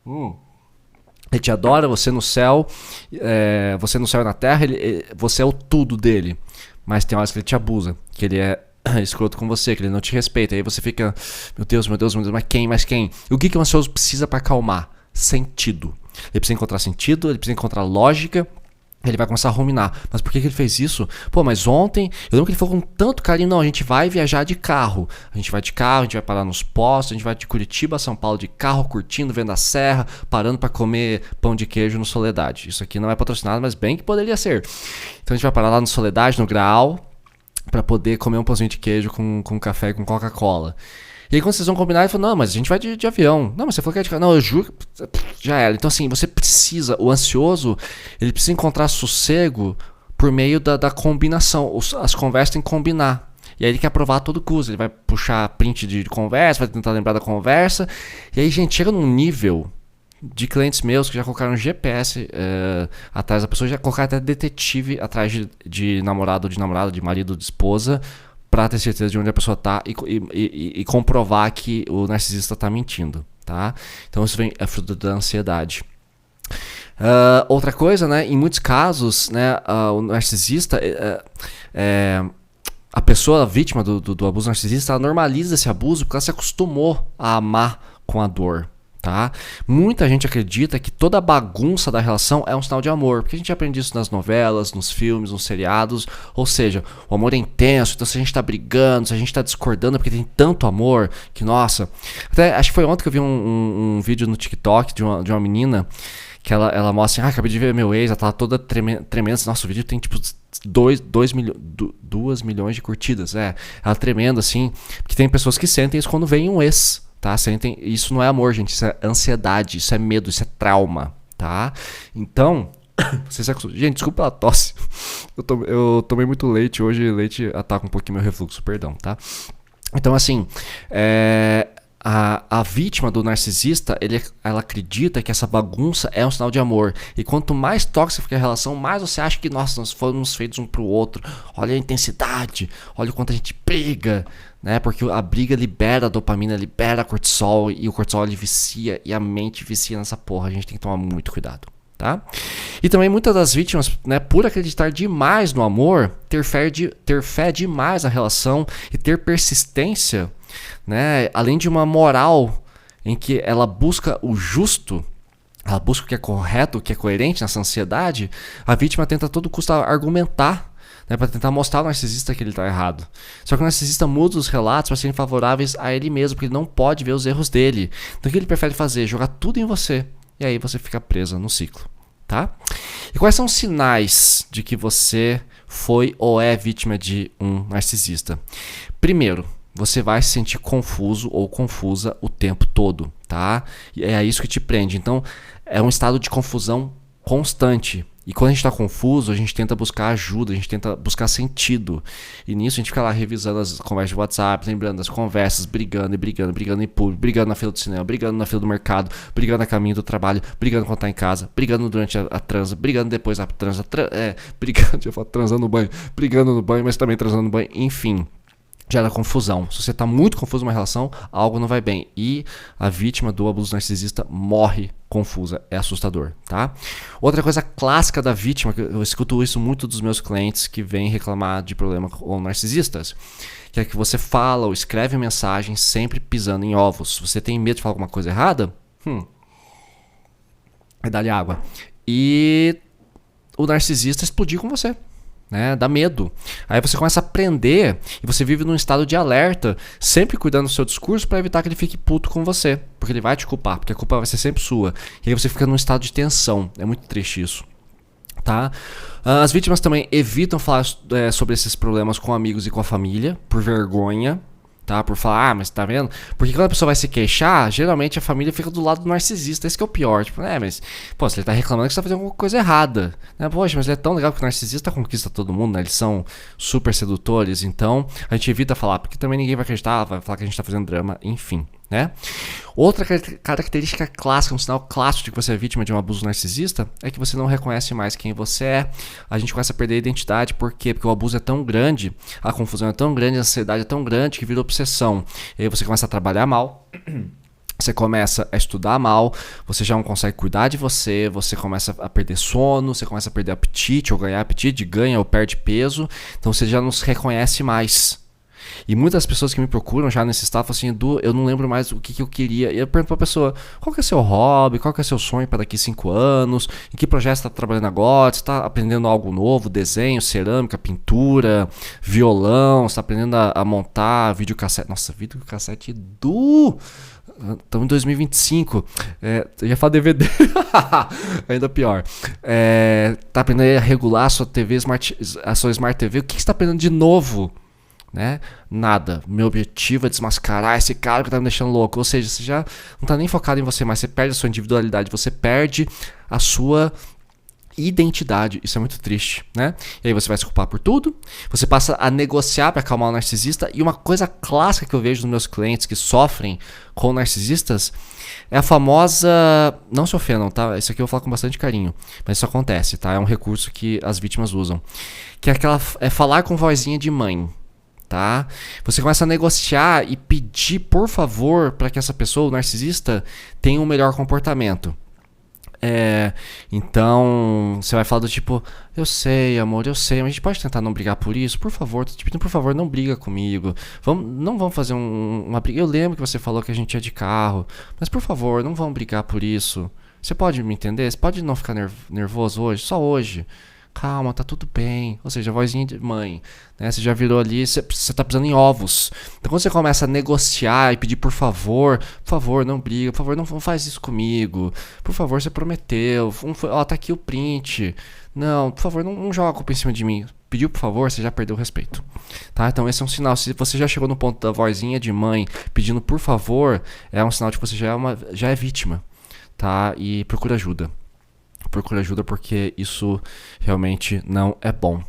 Ele te adora, você no céu e na terra, você é o tudo dele. Mas tem horas que ele te abusa, que ele é escroto com você, que ele não te respeita. Aí você fica, meu Deus, mas quem? E o que o ansioso precisa pra acalmar? Sentido. Ele precisa encontrar sentido, ele precisa encontrar lógica, ele vai começar a ruminar. Mas por que ele fez isso? Pô, mas ontem, eu lembro que ele falou com tanto carinho, não, a gente vai viajar de carro. A gente vai de carro, a gente vai parar nos postos, a gente vai de Curitiba a São Paulo de carro, curtindo, vendo a serra, parando pra comer pão de queijo no Soledade. Isso aqui não é patrocinado, mas bem que poderia ser. Então a gente vai parar lá no Soledade, no Graal, pra poder comer um pãozinho de queijo com café e com Coca-Cola. E aí quando vocês vão combinar, ele falou, não, mas a gente vai de avião. Não, mas você falou que é de carro. Não, eu juro, já era. Então assim, você precisa, o ansioso, ele precisa encontrar sossego por meio da combinação. As conversas têm que combinar. E aí ele quer provar a todo custo. Ele vai puxar print de conversa, vai tentar lembrar da conversa. E aí, gente, chega num nível de clientes meus que já colocaram GPS atrás da pessoa, já colocaram até detetive atrás de namorado, de marido, de esposa, pra ter certeza de onde a pessoa tá e comprovar que o narcisista tá mentindo, tá? Então isso é fruto da ansiedade. Outra coisa, né? Em muitos casos, né, o narcisista, a pessoa, a vítima do abuso narcisista, ela normaliza esse abuso porque ela se acostumou a amar com a dor, tá? Muita gente acredita que toda bagunça da relação é um sinal de amor, porque a gente aprende isso nas novelas, nos filmes, nos seriados, ou seja, o amor é intenso, então se a gente tá brigando, se a gente tá discordando, é porque tem tanto amor, que nossa... Até, acho que foi ontem que eu vi um vídeo no TikTok de uma menina, que ela mostra assim, acabei de ver meu ex, ela tava toda tremenda, nossa, o vídeo tem tipo 2 milhões de curtidas, ela tremenda assim, porque tem pessoas que sentem isso quando vem um ex, tá? Isso não é amor, gente, isso é ansiedade, isso é medo, isso é trauma, tá? Então, gente, desculpa a tosse, eu tomei muito leite hoje, leite ataca um pouquinho meu refluxo, perdão, tá? Então, assim, a vítima do narcisista, ela acredita que essa bagunça é um sinal de amor. E quanto mais tóxica fica a relação, mais você acha que, nossa, nós fomos feitos um pro outro. Olha a intensidade, olha o quanto a gente briga, né? Porque a briga libera a dopamina, libera cortisol, e o cortisol ele vicia, e a mente vicia nessa porra. A gente tem que tomar muito cuidado, tá? E também muitas das vítimas, né, por acreditar demais no amor, ter fé demais na relação e ter persistência, né, além de uma moral em que ela busca o justo, ela busca o que é correto, o que é coerente nessa ansiedade, a vítima tenta a todo custo argumentar, né, para tentar mostrar ao narcisista que ele está errado. Só que o narcisista muda os relatos para serem favoráveis a ele mesmo, porque ele não pode ver os erros dele. Então o que ele prefere fazer? Jogar tudo em você. E aí você fica presa no ciclo, tá? E quais são os sinais de que você foi ou é vítima de um narcisista? Primeiro, você vai se sentir confuso ou confusa o tempo todo, tá? E é isso que te prende. Então, é um estado de confusão constante. E quando a gente está confuso, a gente tenta buscar ajuda, a gente tenta buscar sentido. E nisso a gente fica lá revisando as conversas de WhatsApp, lembrando das conversas, brigando em público, brigando na fila do cinema, brigando na fila do mercado, brigando a caminho do trabalho, brigando quando tá em casa, brigando durante a transa, brigando depois da transa, transando no banho, brigando no banho, mas também transando no banho, enfim. Gera confusão. Se você está muito confuso numa relação, algo não vai bem. E a vítima do abuso narcisista morre confusa. É assustador, tá? Outra coisa clássica da vítima, que eu escuto isso muito dos meus clientes que vêm reclamar de problema com narcisistas, que é que você fala ou escreve mensagem sempre pisando em ovos. Você tem medo de falar alguma coisa errada? É dar-lhe água. E o narcisista explodir com você. Né, dá medo. Aí você começa a aprender e você vive num estado de alerta, sempre cuidando do seu discurso para evitar que ele fique puto com você, porque ele vai te culpar, porque a culpa vai ser sempre sua. E aí você fica num estado de tensão. É muito triste isso, tá? As vítimas também evitam falar sobre esses problemas com amigos e com a família, por vergonha, tá? Por falar, mas tá vendo? Porque quando a pessoa vai se queixar, geralmente a família fica do lado do narcisista. Esse que é o pior. Tipo, mas, pô, se ele tá reclamando que você tá fazendo alguma coisa errada, né? Poxa, mas ele é tão legal que o narcisista conquista todo mundo, né? Eles são super sedutores, então a gente evita falar, porque também ninguém vai acreditar, vai falar que a gente tá fazendo drama, enfim, né? Outra característica clássica, um sinal clássico de que você é vítima de um abuso narcisista é que você não reconhece mais quem você é. A gente começa a perder a identidade. Por quê? Porque o abuso é tão grande, a confusão é tão grande, a ansiedade é tão grande que vira obsessão. E aí você começa a trabalhar mal, você começa a estudar mal, você já não consegue cuidar de você, você começa a perder sono, você começa a perder apetite ou ganhar apetite, ganha ou perde peso, então você já não se reconhece mais. E muitas pessoas que me procuram já nesse estado falam assim, Edu, eu não lembro mais o que eu queria. E eu pergunto pra pessoa, qual que é seu hobby, qual que é seu sonho para daqui 5 anos, em que projeto você tá trabalhando agora, você tá aprendendo algo novo, desenho, cerâmica, pintura, violão, você tá aprendendo a montar videocassete. Nossa, videocassete Edu! Estamos em 2025. Eu ia falar DVD. Ainda pior. Tá aprendendo a regular a sua TV a sua Smart TV. O que você tá aprendendo de novo? Né? Nada. Meu objetivo é desmascarar esse cara que tá me deixando louco. Ou seja, você já não tá nem focado em você, mas você perde a sua individualidade, você perde a sua identidade. Isso é muito triste, né? E aí você vai se culpar por tudo, você passa a negociar para acalmar o narcisista. E uma coisa clássica que eu vejo nos meus clientes que sofrem com narcisistas é a famosa... Não se ofendam, tá? Isso aqui eu vou falar com bastante carinho, mas isso acontece, tá? É um recurso que as vítimas usam, que é falar com vozinha de mãe. Tá? Você começa a negociar e pedir, por favor, para que essa pessoa, o narcisista, tenha um melhor comportamento. Então, você vai falar do tipo, eu sei, amor, eu sei, mas a gente pode tentar não brigar por isso? Por favor, tô te pedindo, por favor, não briga comigo. Não vamos fazer uma briga. Eu lembro que você falou que a gente ia de carro, mas por favor, não vamos brigar por isso. Você pode me entender? Você pode não ficar nervoso hoje? Só hoje. Calma, tá tudo bem. Ou seja, a vozinha de mãe, né? Você já virou ali, você tá pisando em ovos. Então quando você começa a negociar e pedir por favor, não briga, por favor, não faz isso comigo. Por favor, você prometeu. Ó, tá aqui o print. Não, por favor, não joga a culpa em cima de mim. Pediu por favor, você já perdeu o respeito. Tá? Então esse é um sinal. Se você já chegou no ponto da vozinha de mãe pedindo por favor, é um sinal de que você já é vítima. Tá? E procura ajuda. Procura ajuda porque isso realmente não é bom.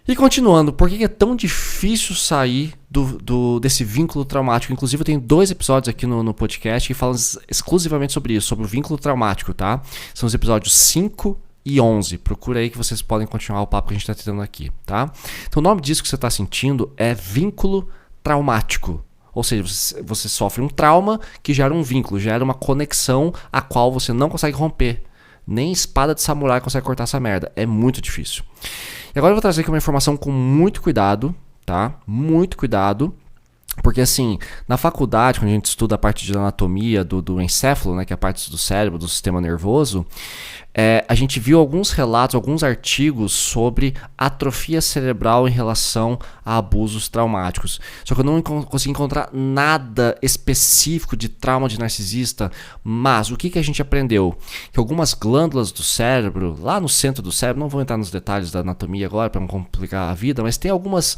E continuando, por que é tão difícil sair desse vínculo traumático? Inclusive eu tenho 2 episódios aqui no podcast que falam exclusivamente sobre isso, sobre o vínculo traumático, tá? São os episódios 5 e 11. Procura aí que vocês podem continuar o papo que a gente está tendo aqui, tá? Então o nome disso que você está sentindo é vínculo traumático. Ou seja, você sofre um trauma que gera um vínculo, gera uma conexão a qual você não consegue romper. Nem espada de samurai consegue cortar essa merda. É muito difícil. E agora eu vou trazer aqui uma informação com muito cuidado, tá? Muito cuidado. Porque assim, na faculdade, quando a gente estuda a parte de anatomia do encéfalo, né, que é a parte do cérebro, do sistema nervoso, a gente viu alguns relatos, alguns artigos sobre atrofia cerebral em relação a abusos traumáticos. Só que eu não consegui encontrar nada específico de trauma de narcisista, mas o que a gente aprendeu? Que algumas glândulas do cérebro, lá no centro do cérebro, não vou entrar nos detalhes da anatomia agora para não complicar a vida, mas tem alguns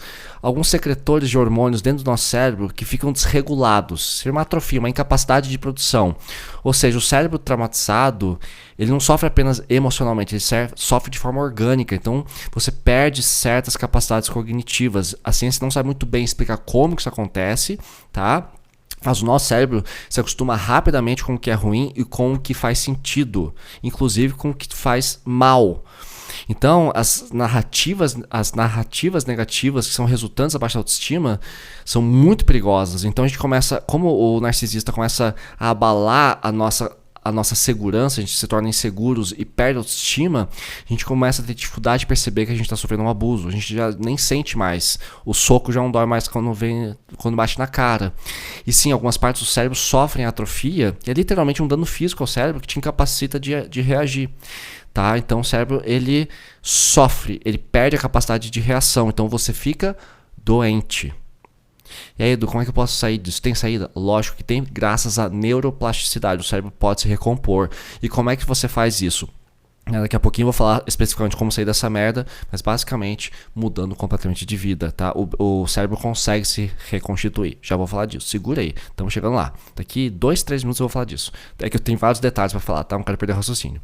secretores de hormônios dentro do nosso cérebro que ficam desregulados. Seria uma atrofia, uma incapacidade de produção. Ou seja, o cérebro traumatizado, ele não sofre apenas emocionalmente, ele sofre de forma orgânica. Então, você perde certas capacidades cognitivas. A ciência não sabe muito bem explicar como que isso acontece, tá? Mas o nosso cérebro se acostuma rapidamente com o que é ruim e com o que faz sentido, inclusive com o que faz mal. Então, as narrativas negativas que são resultantes da baixa autoestima são muito perigosas. Então, a gente começa, como o narcisista começa a abalar a nossa segurança, a gente se torna inseguros e perde a autoestima, a gente começa a ter dificuldade de perceber que a gente está sofrendo um abuso. A gente já nem sente mais. O soco já não dói mais quando bate na cara. E sim, algumas partes do cérebro sofrem atrofia, e é literalmente um dano físico ao cérebro que te incapacita de reagir. Tá? Então o cérebro, ele sofre, ele perde a capacidade de reação, então você fica doente. E aí, Edu, como é que eu posso sair disso? Tem saída? Lógico que tem, graças à neuroplasticidade, o cérebro pode se recompor. E como é que você faz isso? Daqui a pouquinho eu vou falar especificamente como sair dessa merda, mas basicamente mudando completamente de vida, tá? O cérebro consegue se reconstituir. Já vou falar disso. Segura aí. Estamos chegando lá. Daqui 2-3 minutos eu vou falar disso. É que eu tenho vários detalhes para falar, tá? Não quero perder o raciocínio.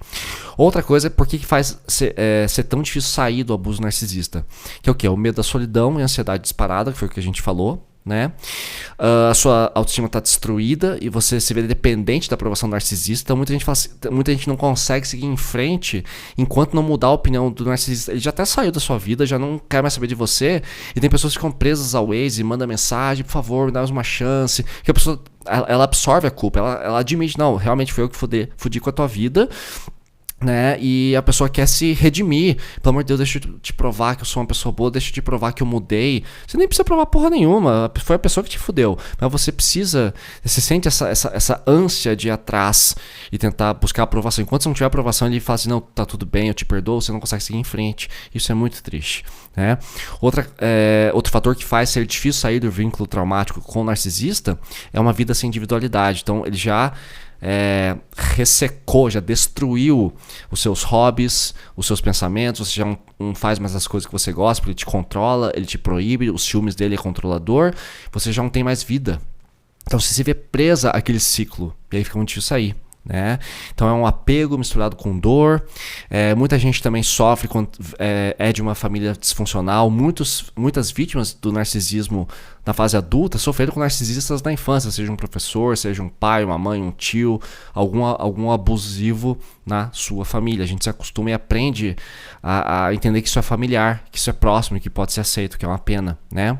Outra coisa é por que faz ser tão difícil sair do abuso narcisista. Que é o quê? O medo da solidão e ansiedade disparada, que foi o que a gente falou. Né? A sua autoestima está destruída e você se vê dependente da aprovação narcisista. Então muita gente não consegue seguir em frente enquanto não mudar a opinião do narcisista. Ele já até saiu da sua vida, já não quer mais saber de você, e tem pessoas que ficam presas ao ex e mandam mensagem: por favor, me dá uma chance. Que a pessoa, ela absorve a culpa, ela admite: não, realmente foi eu que fudi com a tua vida, né? E a pessoa quer se redimir. Pelo amor de Deus, deixa eu te provar que eu sou uma pessoa boa, deixa eu te provar que eu mudei. Você nem precisa provar porra nenhuma, foi a pessoa que te fudeu. Mas você sente essa ânsia de ir atrás e tentar buscar aprovação. Enquanto você não tiver aprovação, ele fala assim: não, tá tudo bem, eu te perdoo, você não consegue seguir em frente. Isso é muito triste, né? Outro fator que faz ser difícil sair do vínculo traumático com o narcisista é uma vida sem individualidade. Então ele já ressecou, já destruiu os seus hobbies, os seus pensamentos. Você já não faz mais as coisas que você gosta, porque ele te controla, ele te proíbe, os ciúmes dele é controlador, você já não tem mais vida. Então você se vê presa àquele ciclo, e aí fica muito difícil sair, né? Então é um apego misturado com dor. Muita gente também sofre quando é de uma família disfuncional. Muitas vítimas do narcisismo na fase adulta sofreram com narcisistas na infância, seja um professor, seja um pai, uma mãe, um tio, algum abusivo na sua família. A gente se acostuma e aprende a entender que isso é familiar, que isso é próximo e que pode ser aceito, que é uma pena, né?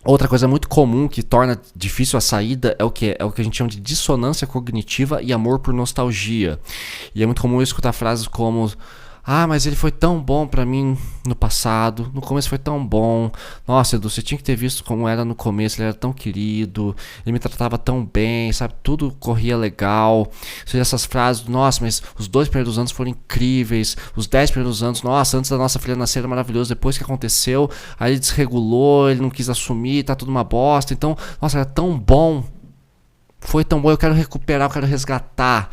Outra coisa muito comum que torna difícil a saída é o que? É o que a gente chama de dissonância cognitiva e amor por nostalgia. E é muito comum eu escutar frases como: ah, mas ele foi tão bom pra mim no passado, no começo foi tão bom. Nossa, Edu, você tinha que ter visto como era no começo, ele era tão querido, ele me tratava tão bem, sabe? Tudo corria legal. Ou seja, essas frases: nossa, mas os 2 primeiros anos foram incríveis, os 10 primeiros anos, nossa, antes da nossa filha nascer era maravilhoso, depois que aconteceu, aí ele desregulou, ele não quis assumir, tá tudo uma bosta. Então, nossa, era tão bom, foi tão bom, eu quero recuperar, eu quero resgatar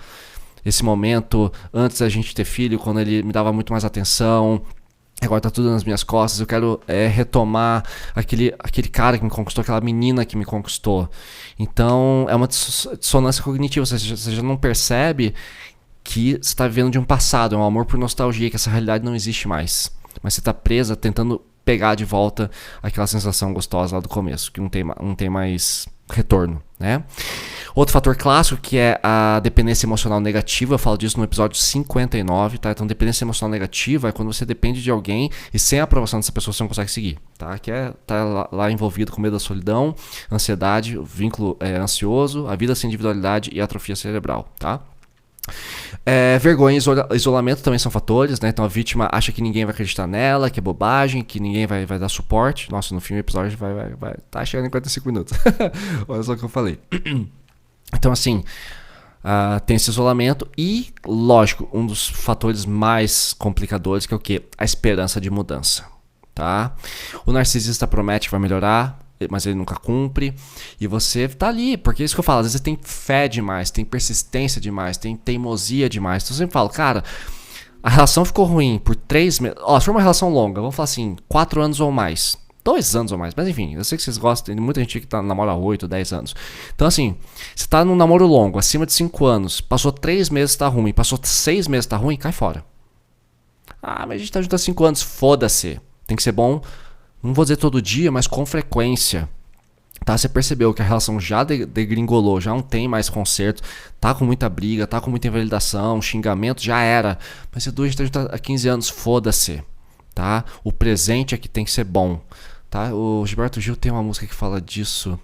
esse momento antes da gente ter filho, quando ele me dava muito mais atenção. Agora tá tudo nas minhas costas. Eu quero retomar aquele cara que me conquistou, aquela menina que me conquistou. Então é uma dissonância cognitiva. Você já não percebe que você está vivendo de um passado. É um amor por nostalgia, que essa realidade não existe mais. Mas você está presa tentando pegar de volta aquela sensação gostosa lá do começo, que não tem mais retorno, né? Outro fator clássico que é a dependência emocional negativa, eu falo disso no episódio 59, tá? Então, dependência emocional negativa é quando você depende de alguém e sem a aprovação dessa pessoa você não consegue seguir, tá? Que é tá lá envolvido com medo da solidão, ansiedade, vínculo ansioso, a vida sem individualidade e atrofia cerebral, tá? Vergonha e isolamento também são fatores, né? Então a vítima acha que ninguém vai acreditar nela, que é bobagem, que ninguém vai dar suporte. Nossa, no fim o episódio vai tá chegando em 45 minutos. Olha só o que eu falei. Então, assim, tem esse isolamento e, lógico, um dos fatores mais complicadores, que é o quê? A esperança de mudança, tá? O narcisista promete que vai melhorar, mas ele nunca cumpre, e você tá ali, porque é isso que eu falo, às vezes você tem fé demais, tem persistência demais, tem teimosia demais. Então eu sempre falo, cara, a relação ficou ruim por 3 meses, se for uma relação longa, vamos falar assim, 4 anos ou mais, 2 anos ou mais, mas enfim, eu sei que vocês gostam, tem muita gente que namora há 8, 10 anos. Então assim, você tá num namoro longo, acima de 5 anos, passou 3 meses tá ruim, passou 6 meses tá ruim, cai fora. Ah, mas a gente tá junto há 5 anos, foda-se. Tem que ser bom, não vou dizer todo dia, mas com frequência. Tá? Você percebeu que a relação já degringolou, já não tem mais conserto, tá com muita briga, tá com muita invalidação, xingamento, já era. Mas Edu, a gente tá junto há 15 anos, foda-se. Tá? O presente é que tem que ser bom. Tá? O Gilberto Gil tem uma música que fala disso.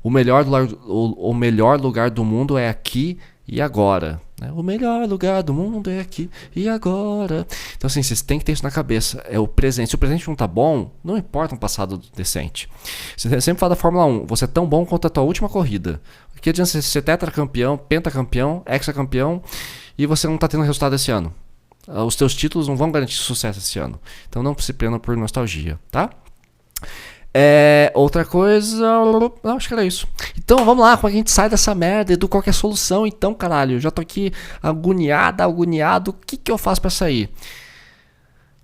O melhor lugar do mundo é aqui e agora. O melhor lugar do mundo é aqui e agora. Então assim, vocês têm que ter isso na cabeça. É o presente. Se o presente não tá bom, não importa um passado decente. Você sempre fala da Fórmula 1. Você é tão bom quanto a tua última corrida. Que adianta você ser tetracampeão, pentacampeão, hexacampeão e você não tá tendo resultado esse ano. Os teus títulos não vão garantir sucesso esse ano. Então não se prenda por nostalgia, tá? Outra coisa. Não, acho que era isso. Então vamos lá, como a gente sai dessa merda, Edu, qual que é a solução? Então, caralho, eu já tô aqui agoniado. O que eu faço pra sair?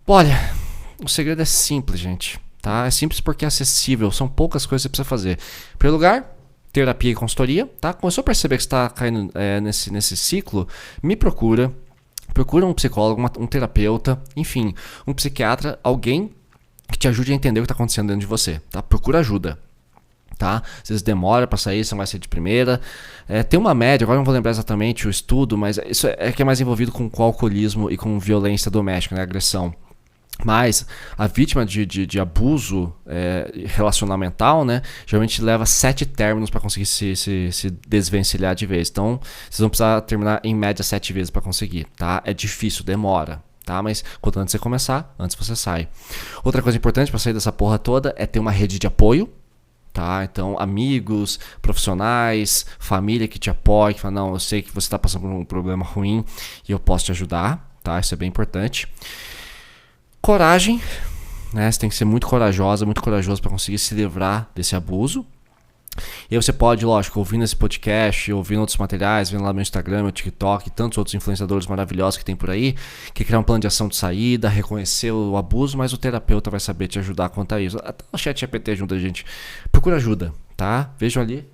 Olha, o segredo é simples, gente. Tá? É simples porque é acessível. São poucas coisas que você precisa fazer. Em primeiro lugar, terapia e consultoria. Tá? Começou a perceber que você está caindo nesse ciclo, me procura. Procura um psicólogo, um terapeuta, enfim, um psiquiatra, alguém que te ajude a entender o que está acontecendo dentro de você, tá? Procura ajuda, tá? Às vezes demora para sair, você não vai ser de primeira. Tem uma média, agora não vou lembrar exatamente o estudo, mas isso que é mais envolvido com alcoolismo e com violência doméstica, né? Agressão. Mas a vítima de abuso relacionamental, né, geralmente leva 7 términos para conseguir se desvencilhar de vez. Então, vocês vão precisar terminar em média 7 vezes para conseguir, tá? É difícil, demora, tá? Mas quanto antes você começar, antes você sai. Outra coisa importante para sair dessa porra toda é ter uma rede de apoio, tá? Então, amigos, profissionais, família que te apoia, que fala, não, eu sei que você está passando por um problema ruim e eu posso te ajudar, tá? Isso é bem importante. Coragem, né? Você tem que ser muito corajoso para conseguir se livrar desse abuso. E aí você pode, lógico, ouvindo esse podcast, ouvindo outros materiais, vendo lá no meu Instagram, meu TikTok e tantos outros influenciadores maravilhosos que tem por aí, que criar um plano de ação de saída, reconhecer o abuso, mas o terapeuta vai saber te ajudar quanto a isso. Até o ChatGPT ajuda a gente. Procura ajuda, tá? Vejam ali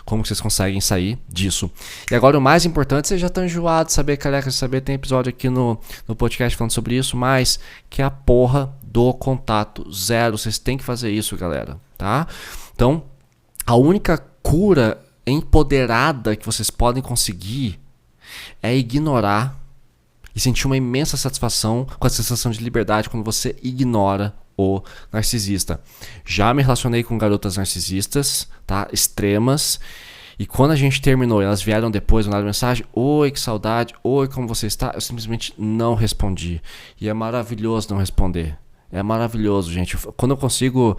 como vocês conseguem sair disso. E agora o mais importante, vocês já estão enjoados de saber, careca de saber, tem episódio aqui no podcast falando sobre isso, mas que é a porra do contato zero. Vocês têm que fazer isso, galera, tá? Então, a única cura empoderada que vocês podem conseguir é ignorar e sentir uma imensa satisfação com a sensação de liberdade quando você ignora o narcisista. Já me relacionei com garotas narcisistas, tá? Extremas. E quando a gente terminou, elas vieram depois, mandaram mensagem: oi, que saudade, oi, como você está? Eu simplesmente não respondi. E é maravilhoso não responder. É maravilhoso, gente. Quando eu consigo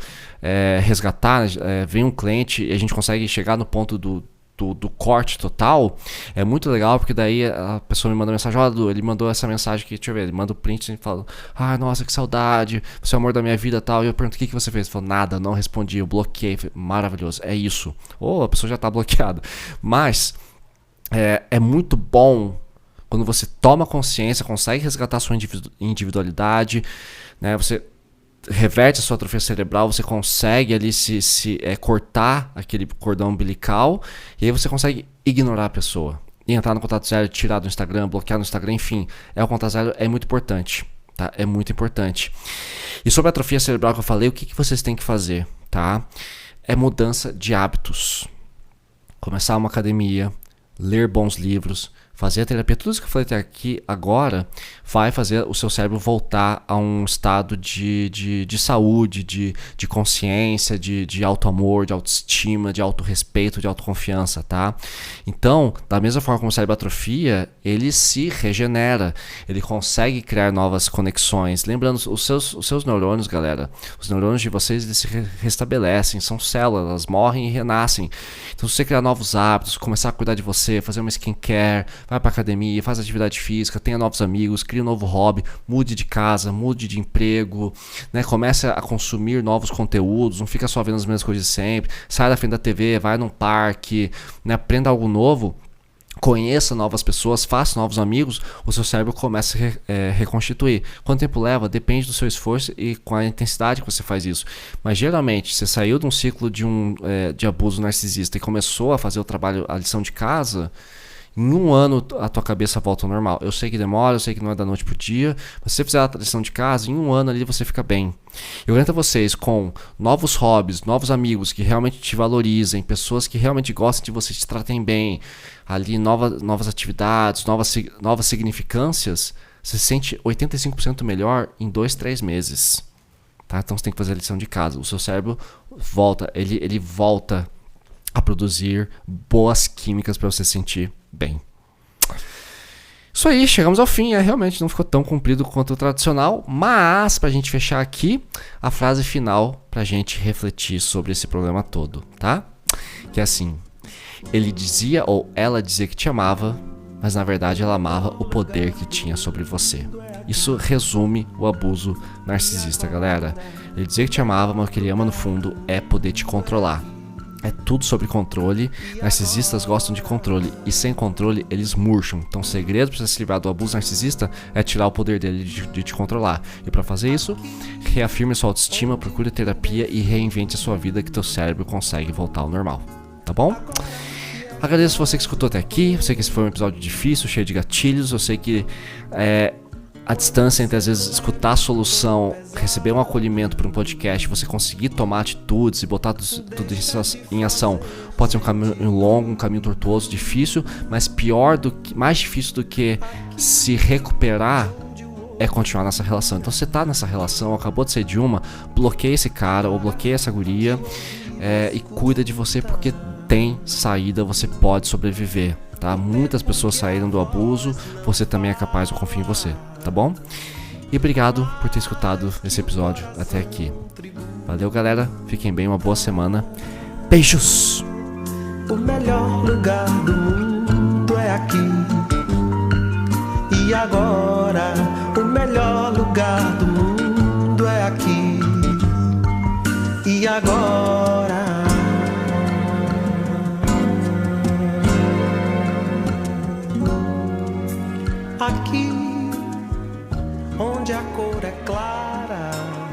resgatar, vem um cliente e a gente consegue chegar no ponto do corte total, é muito legal, porque daí a pessoa me manda mensagem: ó, Edu, ele mandou essa mensagem aqui, deixa eu ver, ele manda o print e fala: ah, nossa, que saudade, você é o amor da minha vida e tal. E eu pergunto: o que você fez? Ele falou: nada, não respondi, eu bloqueei. Falei: maravilhoso, é isso. Ou a pessoa já tá bloqueada. Mas é muito bom quando você toma consciência, consegue resgatar sua individualidade, né? Você reverte a sua atrofia cerebral, você consegue ali cortar aquele cordão umbilical, e aí você consegue ignorar a pessoa e entrar no contato zero, tirar do Instagram, bloquear no Instagram, enfim. O contato zero é muito importante, tá? É muito importante. E sobre a atrofia cerebral que eu falei, o que vocês têm que fazer, tá? É mudança de hábitos. Começar uma academia, ler bons livros, fazer a terapia. Tudo isso que eu falei até aqui agora vai fazer o seu cérebro voltar a um estado de saúde, de consciência, de auto-amor, de autoestima, de autorrespeito, de autoconfiança, tá? Então, da mesma forma como o cérebro atrofia, ele se regenera, ele consegue criar novas conexões. Lembrando, os seus neurônios, galera, os neurônios de vocês, eles se restabelecem, são células, elas morrem e renascem. Então, se você criar novos hábitos, começar a cuidar de você, fazer uma skincare, vai pra academia, faz atividade física, tenha novos amigos, cria um novo hobby, mude de casa, mude de emprego, né? Comece a consumir novos conteúdos, não fica só vendo as mesmas coisas de sempre, sai da frente da TV, vai num parque, né? Aprenda algo novo, conheça novas pessoas, faça novos amigos, o seu cérebro começa a reconstituir. Quanto tempo leva? Depende do seu esforço e com a intensidade que você faz isso. Mas geralmente, você saiu de um ciclo de abuso narcisista e começou a fazer o trabalho, a lição de casa, em 1 ano a tua cabeça volta ao normal. Eu sei que demora, eu sei que não é da noite pro dia, mas se você fizer a lição de casa, em 1 ano ali você fica bem. Eu garanto a vocês, com novos hobbies, novos amigos que realmente te valorizem, pessoas que realmente gostam de você, te tratem bem, ali novas atividades, novas significâncias, você se sente 85% melhor em 2, 3 meses. Tá? Então você tem que fazer a lição de casa. O seu cérebro volta, ele volta a produzir boas químicas para você se sentir bem. Isso aí, chegamos ao fim. Realmente não ficou tão comprido quanto o tradicional, mas pra gente fechar aqui, a frase final pra gente refletir sobre esse problema todo, tá? Que é assim: ele dizia ou ela dizia que te amava, mas na verdade ela amava o poder que tinha sobre você. Isso resume o abuso narcisista, galera. Ele dizia que te amava, mas o que ele ama no fundo é poder te controlar. É tudo sobre controle. Narcisistas gostam de controle, e sem controle eles murcham. Então o segredo para se livrar do abuso narcisista é tirar o poder dele de te controlar. E para fazer isso, reafirme sua autoestima, procure terapia e reinvente a sua vida, que teu cérebro consegue voltar ao normal. Tá bom? Agradeço você que escutou até aqui. Eu sei que esse foi um episódio difícil, cheio de gatilhos. Eu sei que a distância entre, às vezes, escutar a solução, receber um acolhimento para um podcast, você conseguir tomar atitudes e botar tudo isso em ação, pode ser um caminho longo, um caminho tortuoso, difícil, mas mais difícil do que se recuperar é continuar nessa relação. Então você tá nessa relação, acabou de sair de uma, bloqueia esse cara ou bloqueia essa guria, e cuida de você, porque tem saída, você pode sobreviver. Tá? Muitas pessoas saíram do abuso, você também é capaz, eu confio em você, tá bom? E obrigado por ter escutado esse episódio até aqui. Valeu, galera, fiquem bem, uma boa semana. Beijos! O melhor lugar do mundo é aqui. E agora, o melhor lugar do mundo é aqui. E agora, aqui, onde a cor é clara.